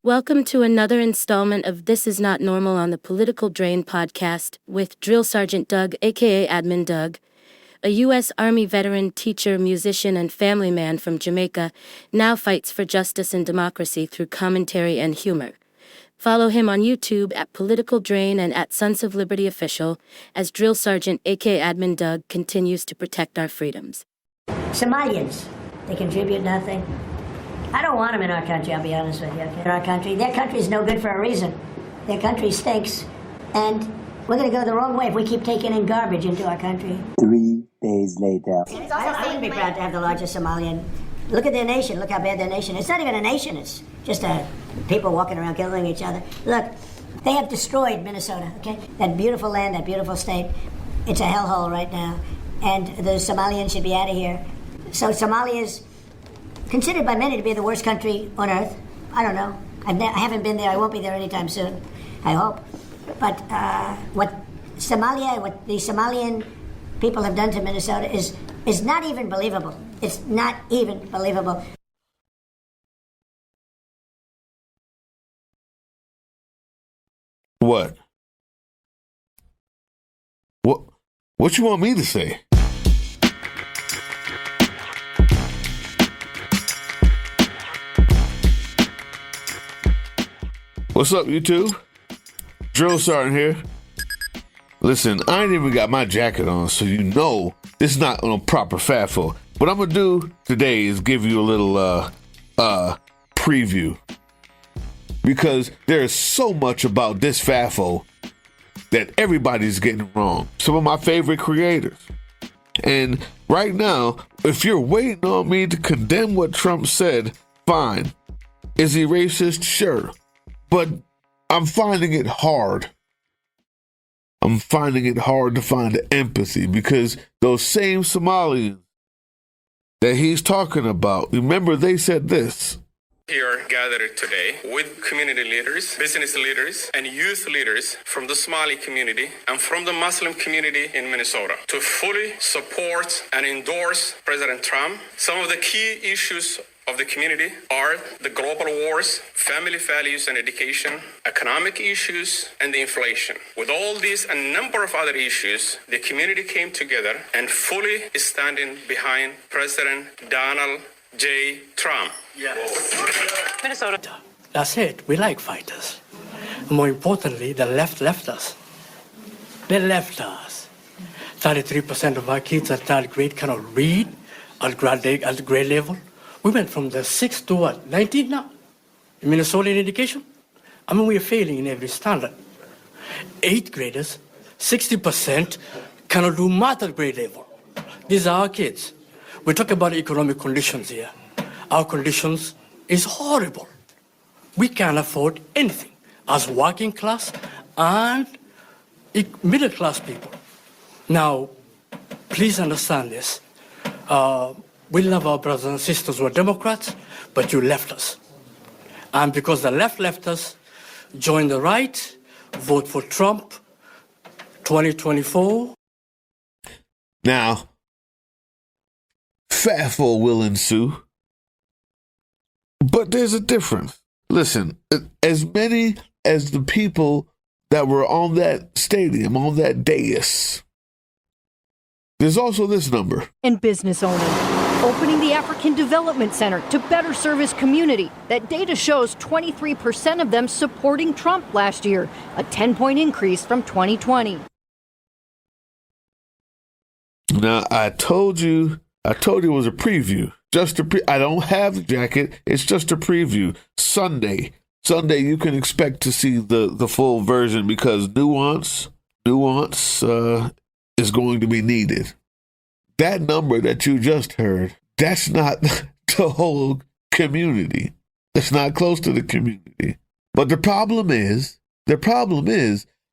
Welcome to another installment of This Is Not Normal on the Political Drain podcast with Drill Sergeant Doug, aka Admin Doug, a U.S. Army veteran, teacher, musician, and family man from Jamaica, now fights for justice and democracy through commentary and humor. Follow him on YouTube at Political Drain and at Sons of Liberty Official as Drill Sergeant, aka Admin Doug, continues to protect our freedoms. Somalians, they contribute nothing. I don't want them in our country, I'll be honest with you. In our country, their country is no good for a reason. Their country stinks, and we're going to go the wrong way if we keep taking in garbage into our country. 3 days later. I wouldn't be proud to have the largest Somalian. Look at their nation. Look how bad their nation is. It's not even a nation. It's just people walking around killing each other. Look, they have destroyed Minnesota, okay? That beautiful land, that beautiful state. It's a hellhole right now, and the Somalians should be out of here. So Somalia is considered by many to be the worst country on earth. I don't know. I haven't been there. I won't be there anytime soon. I hope. But what the Somalian people have done to Minnesota is not even believable. It's not even believable. What? What you want me to say? What's up, YouTube? Drill Sergeant here. Listen, I ain't even got my jacket on, so you know it's not on a proper FAFO. What I'm gonna do today is give you a little preview, because there's so much about this FAFO that everybody's getting wrong. Some of my favorite creators. And right now, if you're waiting on me to condemn what Trump said, fine. Is he racist? Sure. But I'm finding it hard. I'm finding it hard to find empathy, because those same Somalians that he's talking about, remember they said this. Here gathered today with community leaders, business leaders, and youth leaders from the Somali community and from the Muslim community in Minnesota to fully support and endorse President Trump. Some of the key issues of the community are the global wars, family values and education, economic issues, and the inflation. With all these and a number of other issues, the community came together and fully is standing behind President Donald J. Trump. Yes. Minnesota. That's it. We like fighters. More importantly, the left left us. They left us. 33% of our kids at third grade cannot read at grade level. We went from the 6th to what, 19 now? In Minnesota in education? I mean, we are failing in every standard. 8th graders, 60% cannot do math at grade level. These are our kids. We talk about economic conditions here. Our conditions is horrible. We can't afford anything as working class and middle class people. Now, please understand this. We love our brothers and sisters who are Democrats, but you left us. And because the left left us, join the right, vote for Trump, 2024. Now, FAFO will ensue. But there's a difference. Listen, as many as the people that were on that stadium, on that dais, there's also this number. And business owners opening the African Development Center to better serve his community. That data shows 23% of them supporting Trump last year, a 10-point increase from 2020. Now, I told you it was a preview. I don't have the jacket. It's just a preview. Sunday, you can expect to see the full version, because nuance is going to be needed. That number that you just heard, that's not the whole community. It's not close to the community. But the problem is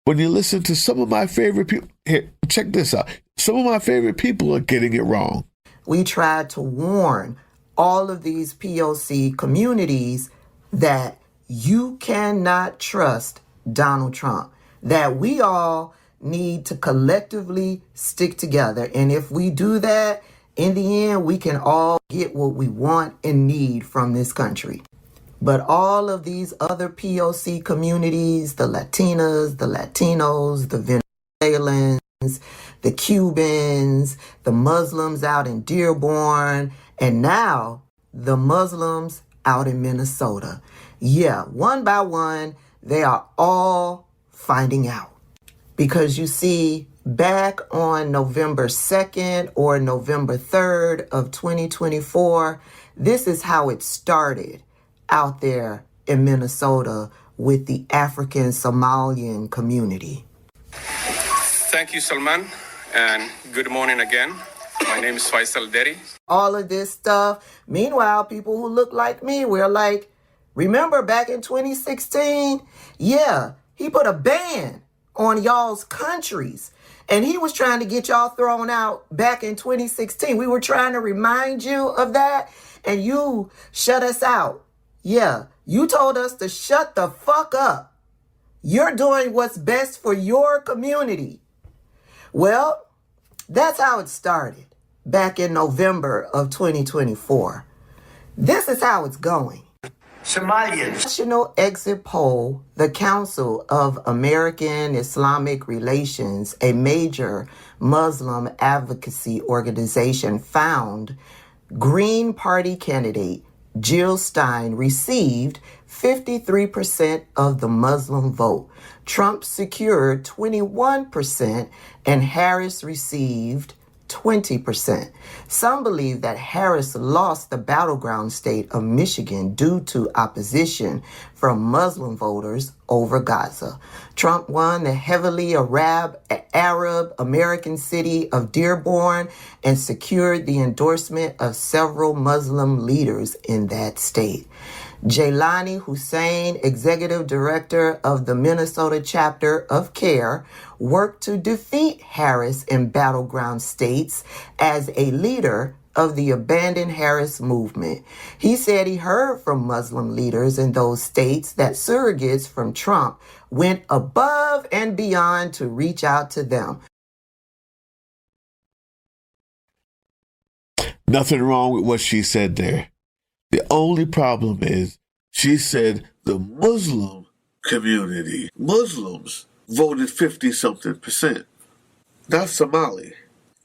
when you listen to some of my favorite people. Here, check this out. Some of my favorite people are getting it wrong. We tried to warn all of these POC communities that you cannot trust Donald Trump, that we all need to collectively stick together. And if we do that, in the end, we can all get what we want and need from this country. But all of these other POC communities, the Latinas, the Latinos, the Venezuelans, the Cubans, the Muslims out in Dearborn, and now the Muslims out in Minnesota. Yeah, one by one, they are all finding out. Because you see, back on November 2nd or November 3rd of 2024, this is how it started out there in Minnesota with the African Somalian community. Thank you, Salman, and good morning again. My name is Faisal Deri. All of this stuff. Meanwhile, people who look like me, we're like, remember back in 2016? Yeah, he put a ban on y'all's countries. And he was trying to get y'all thrown out back in 2016. We were trying to remind you of that, and you shut us out. Yeah, you told us to shut the fuck up. You're doing what's best for your community. Well, that's how it started back in November of 2024. This is how it's going. Somalians. National exit poll, the Council of American Islamic Relations, a major Muslim advocacy organization, found Green Party candidate Jill Stein received 53% of the Muslim vote. Trump secured 21% and Harris received 20%. Some believe that Harris lost the battleground state of Michigan due to opposition from Muslim voters over Gaza. Trump won the heavily Arab American city of Dearborn and secured the endorsement of several Muslim leaders in that state. Jailani Hussein, executive director of the Minnesota chapter of CARE, worked to defeat Harris in battleground states as a leader of the Abandon Harris movement. He said he heard from Muslim leaders in those states that surrogates from Trump went above and beyond to reach out to them. Nothing wrong with what she said there. The only problem is she said the Muslim community, Muslims, voted 50-something%. Not Somali.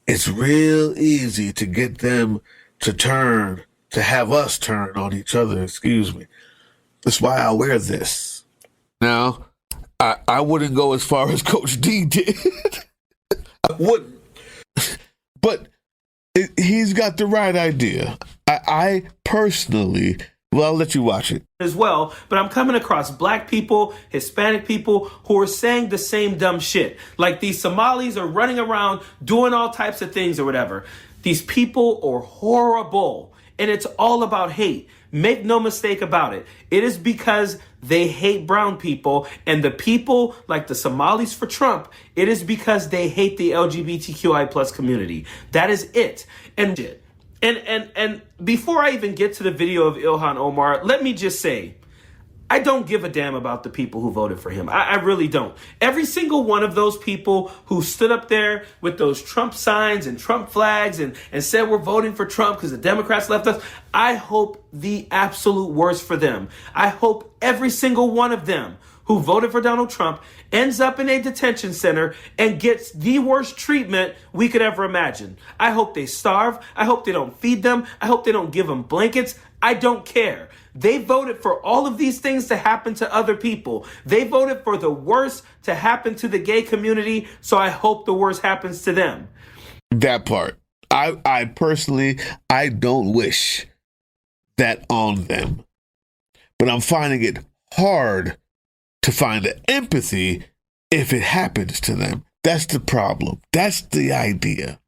It's real easy to get them to have us turn on each other, excuse me. That's why I wear this. Now, I wouldn't go as far as Coach D did. I wouldn't. But he's got the right idea. I personally, well, I'll let you watch it. As well, but I'm coming across black people, Hispanic people who are saying the same dumb shit. Like these Somalis are running around doing all types of things or whatever. These people are horrible, and it's all about hate. Make no mistake about it. It is because they hate brown people, and the people like the Somalis for Trump, it is because they hate the LGBTQI plus community. That is it. And shit. And before I even get to the video of Ilhan Omar, let me just say, I don't give a damn about the people who voted for him. I really don't. Every single one of those people who stood up there with those Trump signs and Trump flags and said we're voting for Trump because the Democrats left us, I hope the absolute worst for them. I hope every single one of them who voted for Donald Trump ends up in a detention center and gets the worst treatment we could ever imagine. I hope they starve. I hope they don't feed them. I hope they don't give them blankets. I don't care. They voted for all of these things to happen to other people. They voted for the worst to happen to the gay community, so I hope the worst happens to them. That part. I personally, I don't wish that on them. But I'm finding it hard to find the empathy if it happens to them. That's the problem. That's the idea.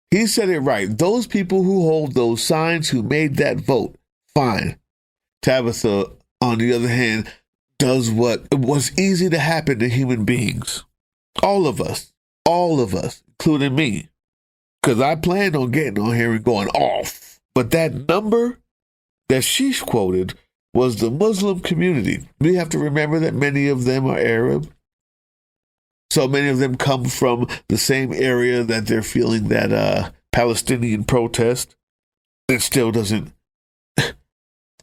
He said it right. Those people who hold those signs, who made that vote, fine. Tabitha, on the other hand, does what was easy to happen to human beings. All of us, including me. Because I planned on getting on here and going off. But that number that she quoted was the Muslim community. We have to remember that many of them are Arab. So many of them come from the same area that they're feeling that Palestinian protest. It still doesn't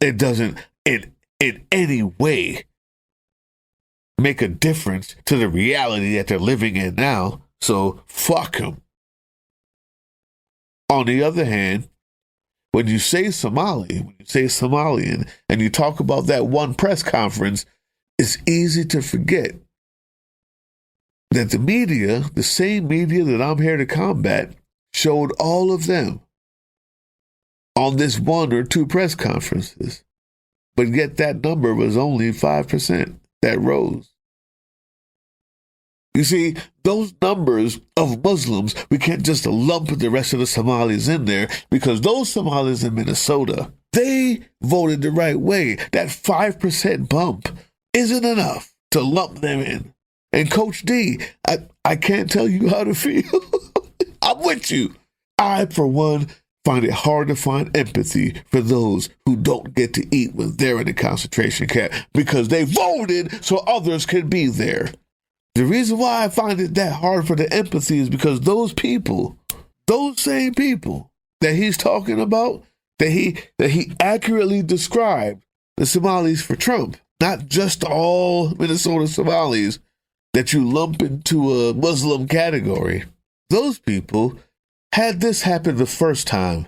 It doesn't in any way make a difference to the reality that they're living in now. So fuck them. On the other hand, when you say Somali, when you say Somalian, and you talk about that one press conference, it's easy to forget that the media, the same media that I'm here to combat, showed all of them on this one or two press conferences. But yet that number was only 5% that rose. You see, those numbers of Muslims, we can't just lump the rest of the Somalis in there, because those Somalis in Minnesota, they voted the right way. That 5% bump isn't enough to lump them in. And Coach D, I can't tell you how to feel. I'm with you. I, for one, find it hard to find empathy for those who don't get to eat when they're in a concentration camp because they voted so others can be there. The reason why I find it that hard for the empathy is because those people, those same people that he's talking about, that he accurately described the Somalis for Trump, not just all Minnesota Somalis that you lump into a Muslim category. Those people had this happen the first time.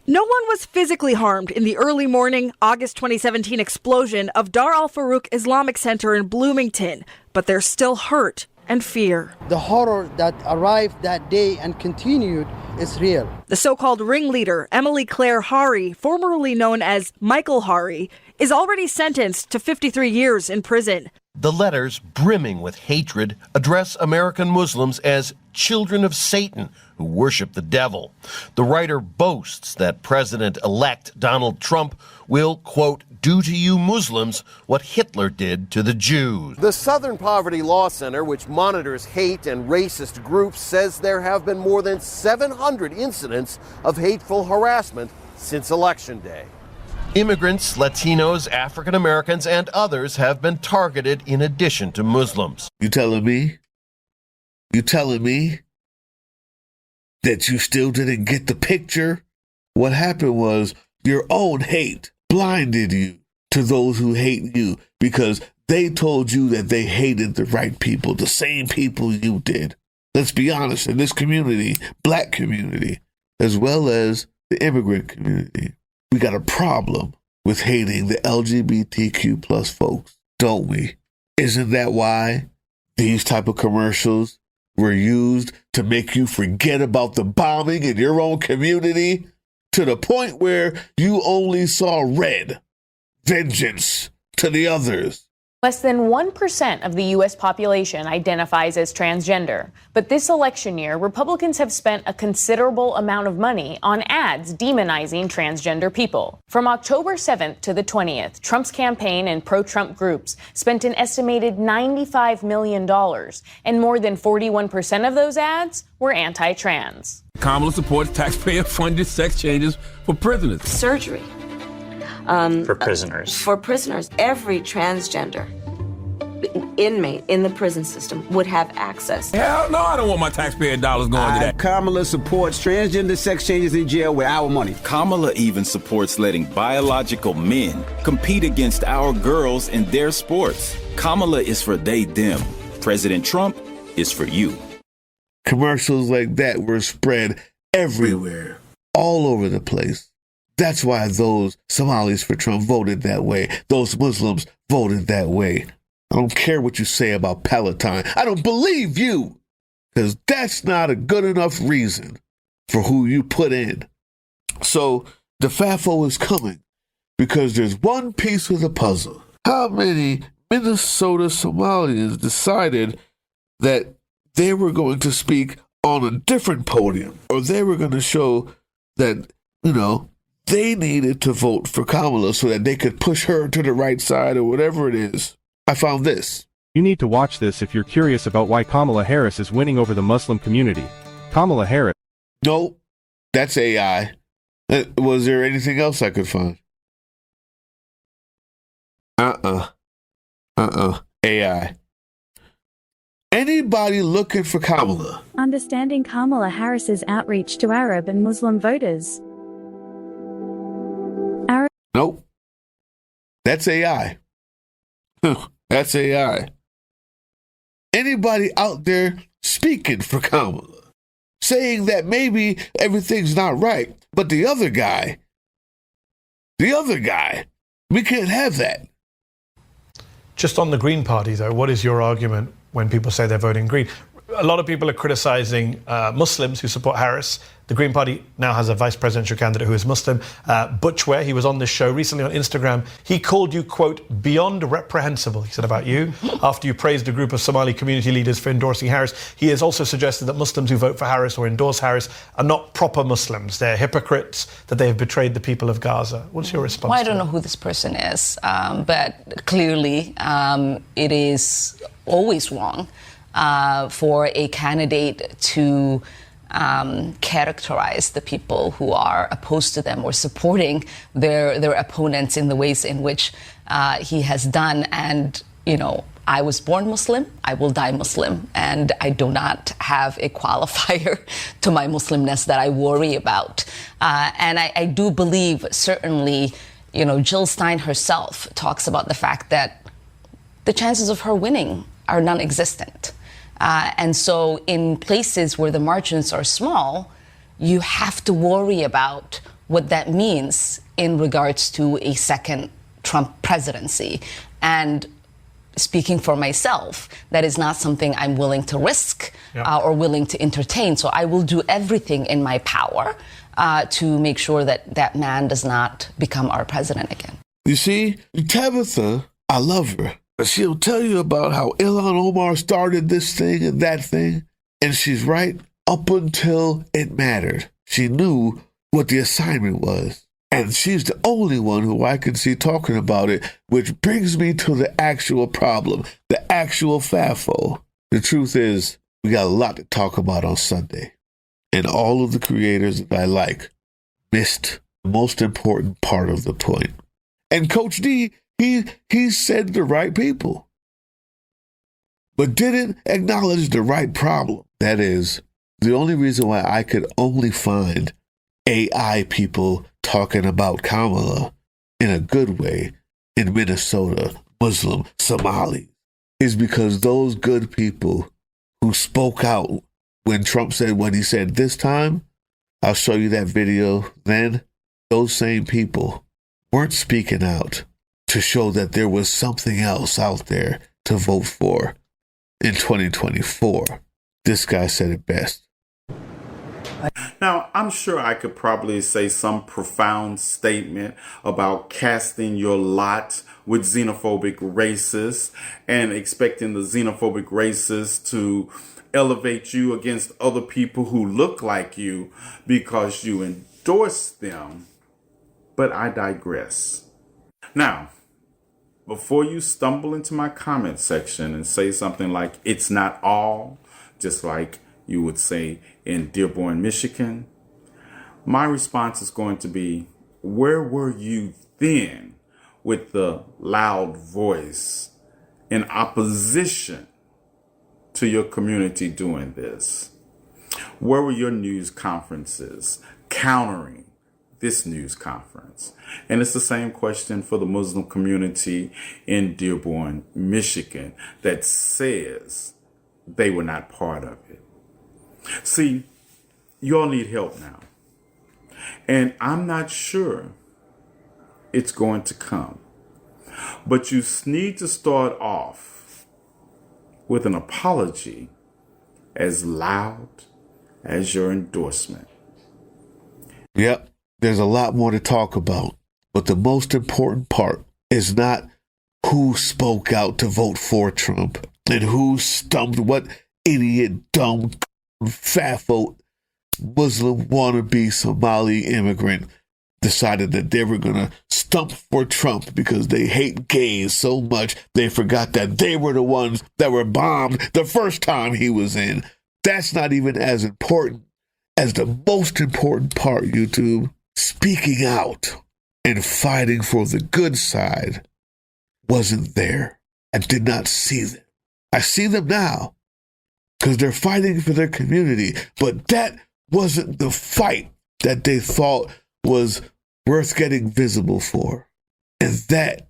No one was physically harmed in the early morning August 2017 explosion of Dar al-Farouk Islamic Center in Bloomington, but there's still hurt and fear. The horror that arrived that day and continued is real. The so-called ringleader, Emily Claire Hari, formerly known as Michael Hari, is already sentenced to 53 years in prison. The letters, brimming with hatred, address American Muslims as children of Satan who worship the devil. The writer boasts that President-elect Donald Trump will, quote, do to you Muslims what Hitler did to the Jews. The Southern Poverty Law Center, which monitors hate and racist groups, says there have been more than 700 incidents of hateful harassment since Election Day. Immigrants, Latinos, African Americans, and others have been targeted in addition to Muslims. You telling me that you still didn't get the picture? What happened was your own hate blinded you to those who hate you because they told you that they hated the right people, the same people you did. Let's be honest, in this community, black community, as well as the immigrant community, we got a problem with hating the LGBTQ plus folks, don't we? Isn't that why these type of commercials were used to make you forget about the bombing in your own community to the point where you only saw red, vengeance to the others? Less than 1% of the U.S. population identifies as transgender. But this election year, Republicans have spent a considerable amount of money on ads demonizing transgender people. From October 7th to the 20th, Trump's campaign and pro-Trump groups spent an estimated $95 million, and more than 41% of those ads were anti-trans. Kamala supports taxpayer-funded sex changes for prisoners. Surgery. For prisoners. For prisoners. Every transgender inmate in the prison system would have access. Hell no, I don't want my taxpayer dollars going to that. Kamala supports transgender sex changes in jail with our money. Kamala even supports letting biological men compete against our girls in their sports. Kamala is for they, them. President Trump is for you. Commercials like that were spread everywhere, all over the place. That's why those Somalis for Trump voted that way. Those Muslims voted that way. I don't care what you say about Palatine. I don't believe you, because that's not a good enough reason for who you put in. So the FAFO is coming because there's one piece of the puzzle. How many Minnesota Somalians decided that they were going to speak on a different podium, or they were going to show that, they needed to vote for Kamala so that they could push her to the right side or whatever it is? I found this. You need to watch this if you're curious about why Kamala Harris is winning over the Muslim community. Kamala Harris. No, that's AI. Was there anything else I could find? AI. Anybody looking for Kamala? Understanding Kamala Harris's outreach to Arab and Muslim voters. Nope. That's AI. That's AI. Anybody out there speaking for Kamala, saying that maybe everything's not right, but the other guy, we can't have that. Just on the Green Party, though, what is your argument when people say they're voting Green? A lot of people are criticizing Muslims who support Harris. The Green Party now has a vice presidential candidate who is Muslim. Butch Ware, he was on this show recently on Instagram. He called you, quote, beyond reprehensible, he said about you, after you praised a group of Somali community leaders for endorsing Harris. He has also suggested that Muslims who vote for Harris or endorse Harris are not proper Muslims. They're hypocrites, that they have betrayed the people of Gaza. What's your response? Well, I don't know who this person is, but clearly it is always wrong for a candidate to characterize the people who are opposed to them or supporting their opponents in the ways in which he has done. And, you know, I was born Muslim, I will die Muslim, and I do not have a qualifier to my Muslimness that I worry about. And I do believe, certainly, you know, Jill Stein herself talks about the fact that the chances of her winning are non-existent. And so in places where the margins are small, you have to worry about what that means in regards to a second Trump presidency. And speaking for myself, that is not something I'm willing to risk or willing to entertain. So I will do everything in my power to make sure that that man does not become our president again. You see, Tabitha, I love her. She'll tell you about how Ilhan Omar started this thing and that thing. And she's right up until it mattered. She knew what the assignment was. And she's the only one who I can see talking about it, which brings me to the actual problem, the actual FAFO. The truth is, we got a lot to talk about on Sunday. And all of the creators that I like missed the most important part of the point. And Coach D, he said the right people, but didn't acknowledge the right problem. That is, the only reason why I could only find AI people talking about Kamala in a good way in Minnesota, Muslim, Somali, is because those good people who spoke out when Trump said what he said this time, I'll show you that video then, those same people weren't speaking out to show that there was something else out there to vote for in 2024. This guy said it best. Now, I'm sure I could probably say some profound statement about casting your lot with xenophobic racists and expecting the xenophobic racists to elevate you against other people who look like you because you endorse them. But I digress. Now, before you stumble into my comment section and say something like, it's not all, just like you would say in Dearborn, Michigan, my response is going to be, where were you then with the loud voice in opposition to your community doing this? Where were your news conferences countering this news conference? And it's the same question for the Muslim community in Dearborn, Michigan, that says they were not part of it. See, you all need help now. And I'm not sure it's going to come. But you need to start off with an apology as loud as your endorsement. Yep, there's a lot more to talk about. But the most important part is not who spoke out to vote for Trump and who stumped what idiot, dumb, FAFO, Muslim wannabe Somali immigrant decided that they were going to stump for Trump because they hate gays so much they forgot that they were the ones that were bombed the first time he was in. That's not even as important as the most important part, YouTube. Speaking out and fighting for the good side wasn't there. I did not see them. I see them now because they're fighting for their community, but that wasn't the fight that they thought was worth getting visible for. And that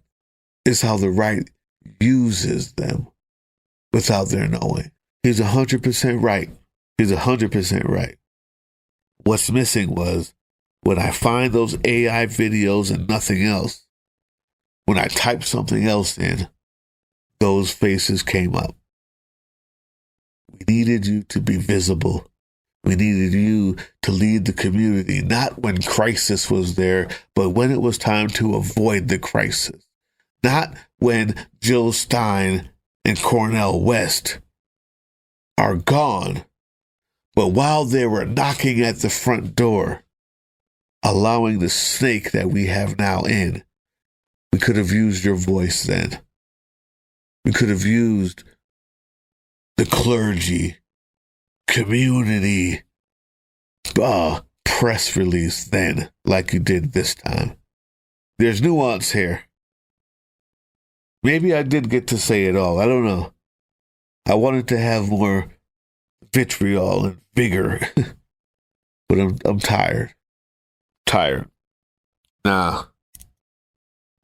It's how the right uses them without their knowing. He's 100% right. He's 100% right. What's missing was when I find those AI videos and nothing else, when I type something else in, those faces came up. We needed you to be visible. We needed you to lead the community, not when crisis was there, but when it was time to avoid the crisis. Not when Jill Stein and Cornel West are gone, but while they were knocking at the front door, allowing the snake that we have now in. We could have used your voice then. We could have used the clergy, community, press release then, like you did this time. There's nuance here. Maybe I did get to say it all. I don't know. I wanted to have more vitriol and vigor, but I'm tired. Nah.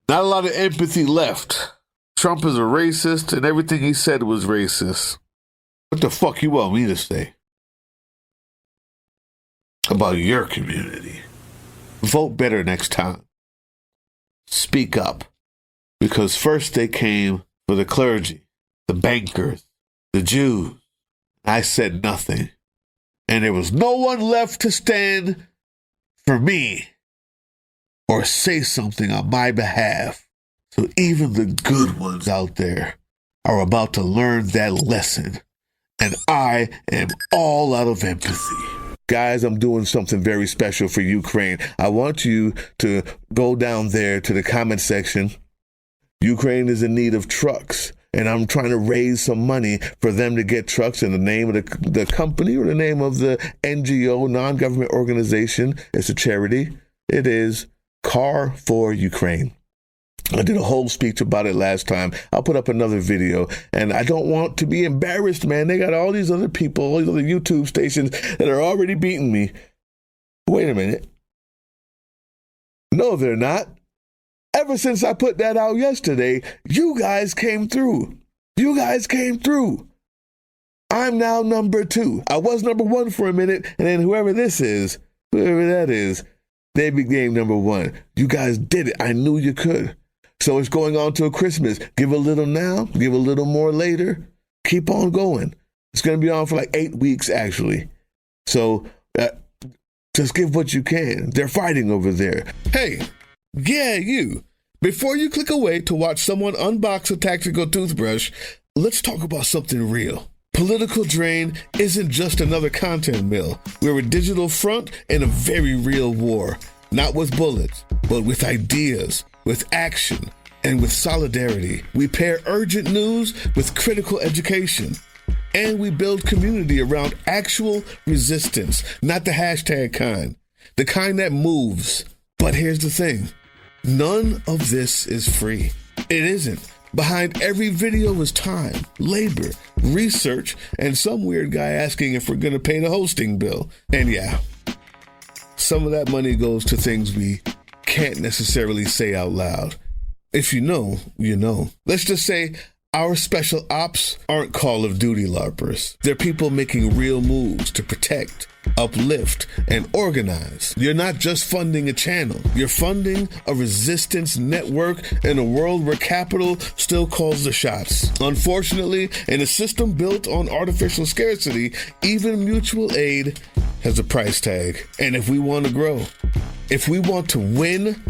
Not a lot of empathy left. Trump is a racist, and everything he said was racist. What the fuck you want me to say about your community? Vote better next time. Speak up. Because first they came for the clergy, the bankers, the Jews. I said nothing. And there was no one left to stand for me or say something on my behalf. So even the good ones out there are about to learn that lesson. And I am all out of empathy. Guys, I'm doing something very special for Ukraine. I want you to go down there to the comment section. Ukraine is in need of trucks. And I'm trying to raise some money for them to get trucks in the name of the company or the name of the NGO, non-government organization. It's a charity. It is Car for Ukraine. I did a whole speech about it last time. I'll put up another video. And I don't want to be embarrassed, man. They got all these other people, all these other YouTube stations that are already beating me. Wait a minute. No, they're not. Ever since I put that out yesterday, you guys came through. You guys came through. I'm now number 2. I was number 1 for a minute, and then whoever that is, they became number 1. You guys did it. I knew you could. So it's going on till Christmas. Give a little now, give a little more later. Keep on going. It's going to be on for like 8 weeks, actually. So just give what you can. They're fighting over there. Hey. Yeah, you. Before you click away to watch someone unbox a tactical toothbrush, let's talk about something real. Political Drain isn't just another content mill. We're a digital front in a very real war. Not with bullets, but with ideas, with action, and with solidarity. We pair urgent news with critical education. And we build community around actual resistance, not the hashtag kind. The kind that moves. But here's the thing. None of this is free. It isn't. Behind every video is time, labor, research, and some weird guy asking if we're going to pay the hosting bill. And yeah, some of that money goes to things we can't necessarily say out loud. If you know, you know. Let's just say our special ops aren't Call of Duty LARPers. They're people making real moves to protect, uplift, and organize. You're not just funding a channel. You're funding a resistance network in a world where capital still calls the shots. Unfortunately, in a system built on artificial scarcity, even mutual aid has a price tag. And if we want to grow, if we want to win,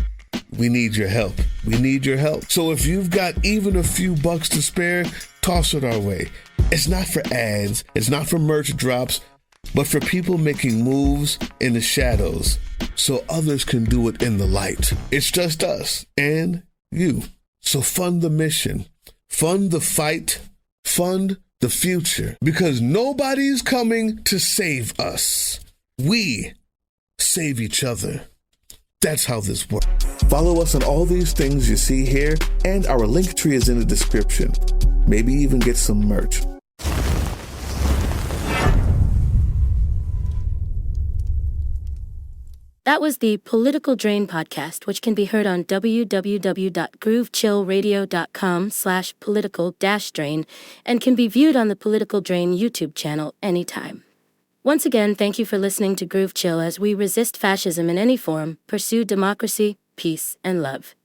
we need your help. We need your help. So if you've got even a few bucks to spare, toss it our way. It's not for ads. It's not for merch drops, but for people making moves in the shadows so others can do it in the light. It's just us and you. So fund the mission, fund the fight, fund the future, because nobody's coming to save us. We save each other. That's how this works. Follow us on all these things you see here, and our link tree is in the description. Maybe even get some merch. That was the Political Drain podcast, which can be heard on www.groovechillradio.com/political-drain and can be viewed on the Political Drain YouTube channel anytime. Once again, thank you for listening to Groove Chill as we resist fascism in any form, pursue democracy, peace, and love.